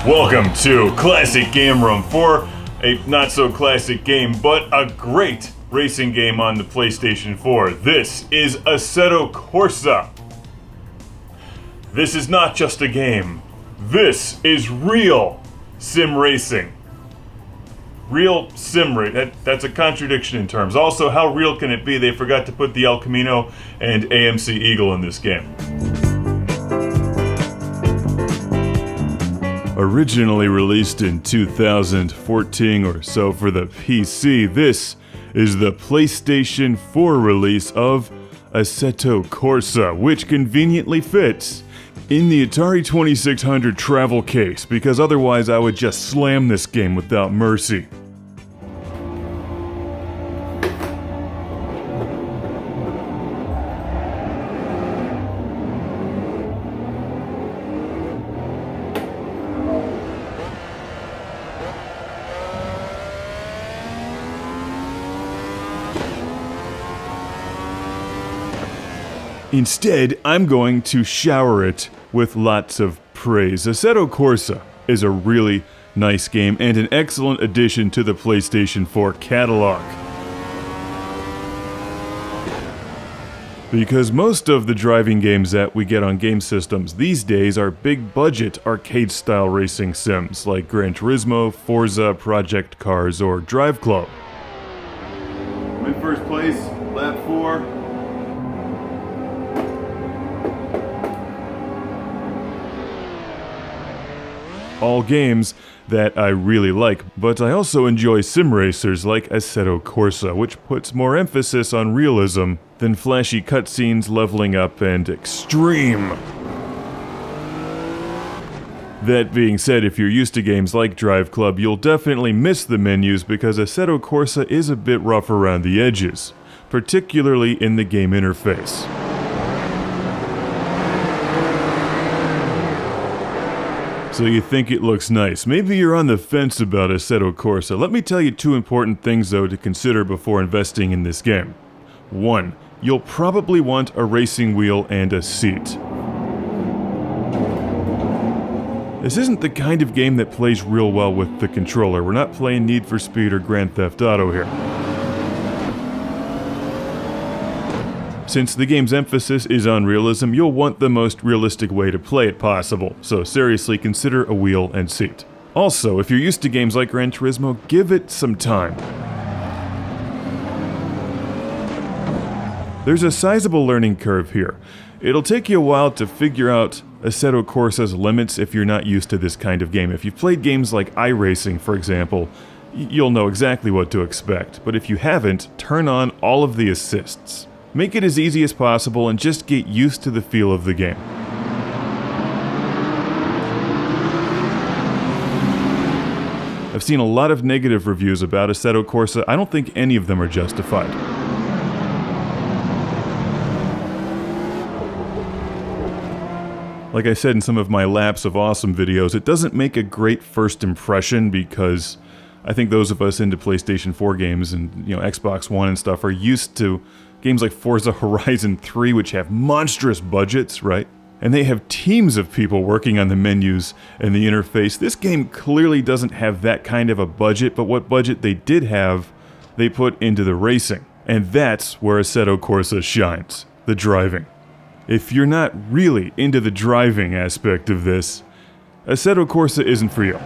Welcome to Classic Game Room for a not so classic game, but a great racing game on the PlayStation 4. This is Assetto Corsa. This is not just a game. This is real sim racing. Real sim racing. That's a contradiction in terms. Also, how real can it be? They forgot to put the El Camino and AMC Eagle in this game. Originally released in 2014 or so for the PC, this is the PlayStation 4 release of Assetto Corsa, which conveniently fits in the Atari 2600 travel case, because otherwise I would just slam this game without mercy. Instead, I'm going to shower it with lots of praise. Assetto Corsa is a really nice game and an excellent addition to the PlayStation 4 catalog. Because most of the driving games that we get on game systems these days are big-budget arcade-style racing sims like Gran Turismo, Forza, Project Cars, or Drive Club. I'm in first place, lap 4. All games that I really like, but I also enjoy sim racers like Assetto Corsa, which puts more emphasis on realism than flashy cutscenes, leveling up, and extreme. That being said, if you're used to games like Drive Club, you'll definitely miss the menus because Assetto Corsa is a bit rough around the edges, particularly in the game interface. So you think it looks nice. Maybe you're on the fence about Assetto Corsa. Let me tell you two important things though to consider before investing in this game. 1. You'll probably want a racing wheel and a seat. This isn't the kind of game that plays real well with the controller. We're not playing Need for Speed or Grand Theft Auto here. Since the game's emphasis is on realism, you'll want the most realistic way to play it possible, so seriously consider a wheel and seat. Also, if you're used to games like Gran Turismo, give it some time. There's a sizable learning curve here. It'll take you a while to figure out Assetto Corsa's limits if you're not used to this kind of game. If you've played games like iRacing, for example, you'll know exactly what to expect, but if you haven't, turn on all of the assists. Make it as easy as possible and just get used to the feel of the game. I've seen a lot of negative reviews about Assetto Corsa. I don't think any of them are justified. Like I said in some of my Laps of Awesome videos, it doesn't make a great first impression because I think those of us into PlayStation 4 games and Xbox One and stuff are used to games like Forza Horizon 3, which have monstrous budgets, right? And they have teams of people working on the menus and the interface. This game clearly doesn't have that kind of a budget, but what budget they did have, they put into the racing. And that's where Assetto Corsa shines, the driving. If you're not really into the driving aspect of this, Assetto Corsa isn't for you.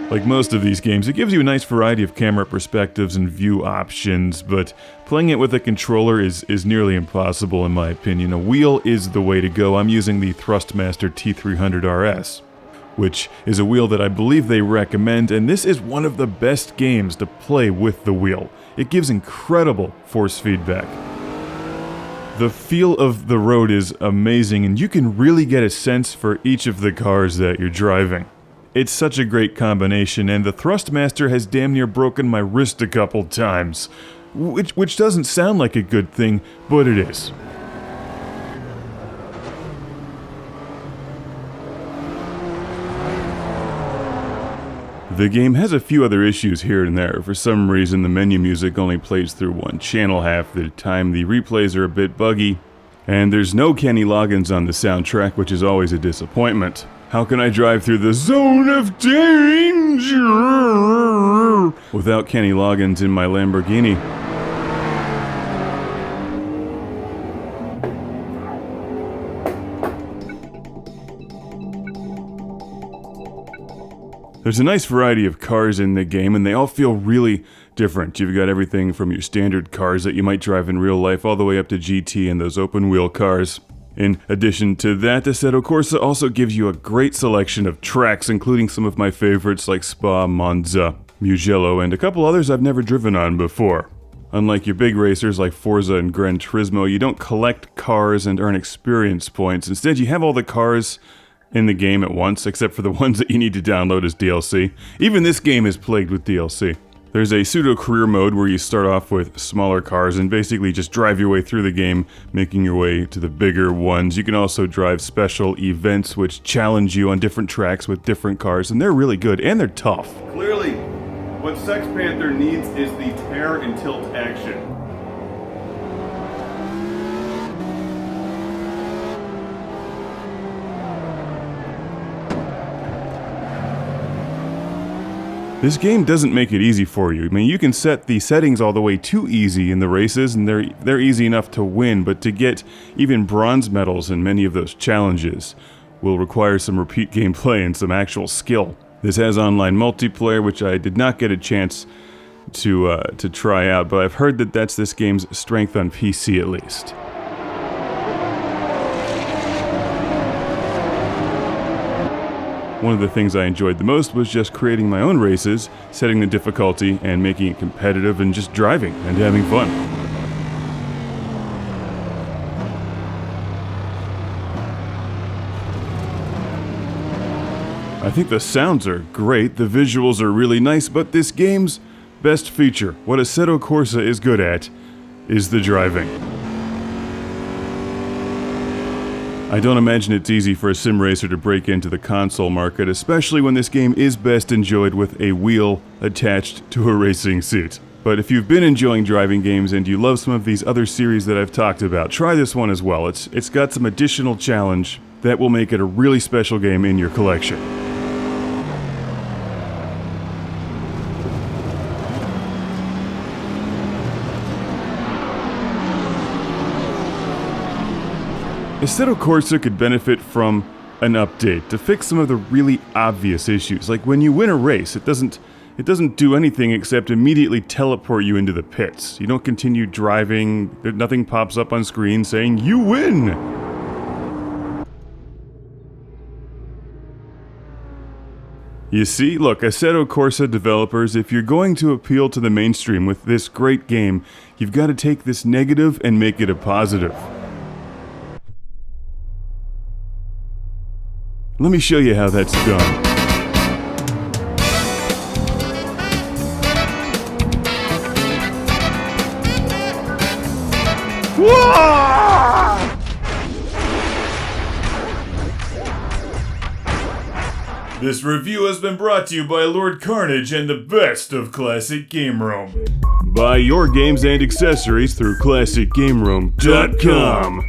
Like most of these games, it gives you a nice variety of camera perspectives and view options, but playing it with a controller is nearly impossible in my opinion. A wheel is the way to go. I'm using the Thrustmaster T300 RS, which is a wheel that I believe they recommend, and this is one of the best games to play with the wheel. It gives incredible force feedback. The feel of the road is amazing, and you can really get a sense for each of the cars that you're driving. It's such a great combination, and the Thrustmaster has damn near broken my wrist a couple times. Which doesn't sound like a good thing, but it is. The game has a few other issues here and there. For some reason, the menu music only plays through one channel half the time. The replays are a bit buggy, And there's no Kenny Loggins on the soundtrack, which is always a disappointment. How can I drive through the zone of danger without Kenny Loggins in my Lamborghini? There's a nice variety of cars in the game, and they all feel really different. You've got everything from your standard cars that you might drive in real life all the way up to GT and those open-wheel cars. In addition to that, Assetto Corsa also gives you a great selection of tracks, including some of my favorites like Spa, Monza, Mugello, and a couple others I've never driven on before. Unlike your big racers like Forza and Gran Turismo, you don't collect cars and earn experience points. Instead, you have all the cars in the game at once, except for the ones that you need to download as DLC. Even this game is plagued with DLC. There's a pseudo-career mode where you start off with smaller cars and basically just drive your way through the game, making your way to the bigger ones. You can also drive special events which challenge you on different tracks with different cars, and they're really good, and they're tough. Clearly, what Sex Panther needs is the tear and tilt action. This game doesn't make it easy for you. I mean, you can set the settings all the way too easy in the races, and they're easy enough to win, but to get even bronze medals in many of those challenges will require some repeat gameplay and some actual skill. This has online multiplayer, which I did not get a chance to try out, but I've heard that that's this game's strength on PC at least. One of the things I enjoyed the most was just creating my own races, setting the difficulty and making it competitive and just driving and having fun. I think the sounds are great, the visuals are really nice, but this game's best feature, what Assetto Corsa is good at, is the driving. I don't imagine it's easy for a sim racer to break into the console market, especially when this game is best enjoyed with a wheel attached to a racing seat. But if you've been enjoying driving games and you love some of these other series that I've talked about, try this one as well. It's got some additional challenge that will make it a really special game in your collection. Assetto Corsa could benefit from an update to fix some of the really obvious issues. Like when you win a race, it doesn't do anything except immediately teleport you into the pits. You don't continue driving, nothing pops up on screen saying, "You win!" You see, look, Assetto Corsa developers, if you're going to appeal to the mainstream with this great game, you've got to take this negative and make it a positive. Let me show you how that's done. Whoa! This review has been brought to you by Lord Carnage and the best of Classic Game Room. Buy your games and accessories through ClassicGameRoom.com.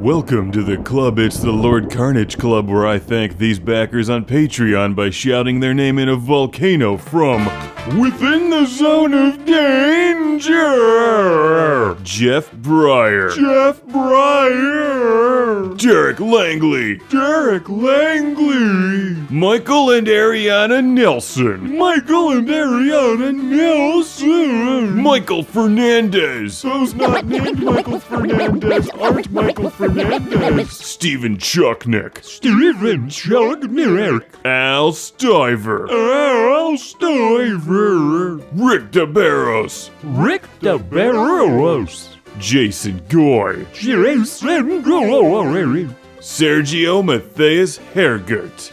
Welcome to the club. It's the Lord Carnage Club, where I thank these backers on Patreon by shouting their name in a volcano from within the zone of danger. Jeff Breyer. Jeff Breyer. Derek Langley. Derek Langley. Michael and Ariana Nelson. Michael and Ariana Nelson. Michael Fernandez. Those not named Michael Fernandez aren't Michael Fernandez. Steven Chucknick. Steven Chucknick. Al Stiver. Al Stiver. Rick DeBarros. Rick DeBarros. Jason Goy. Jason Goy. Sergio Matthias Hergert.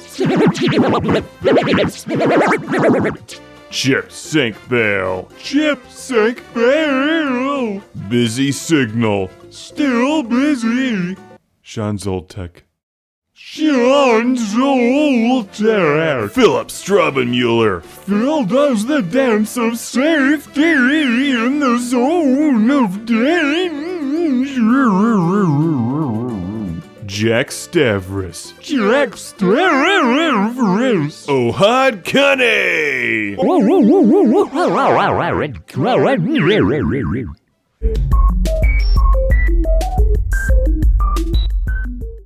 Chip Sync Bale. Chip Sync Bale. Busy Signal. Still busy. Sean Zoltek. Sean Zoltek. Philip Straubenmuller. Phil does the dance of safety in the zone of danger. Jack Stavros. Ohad Kane.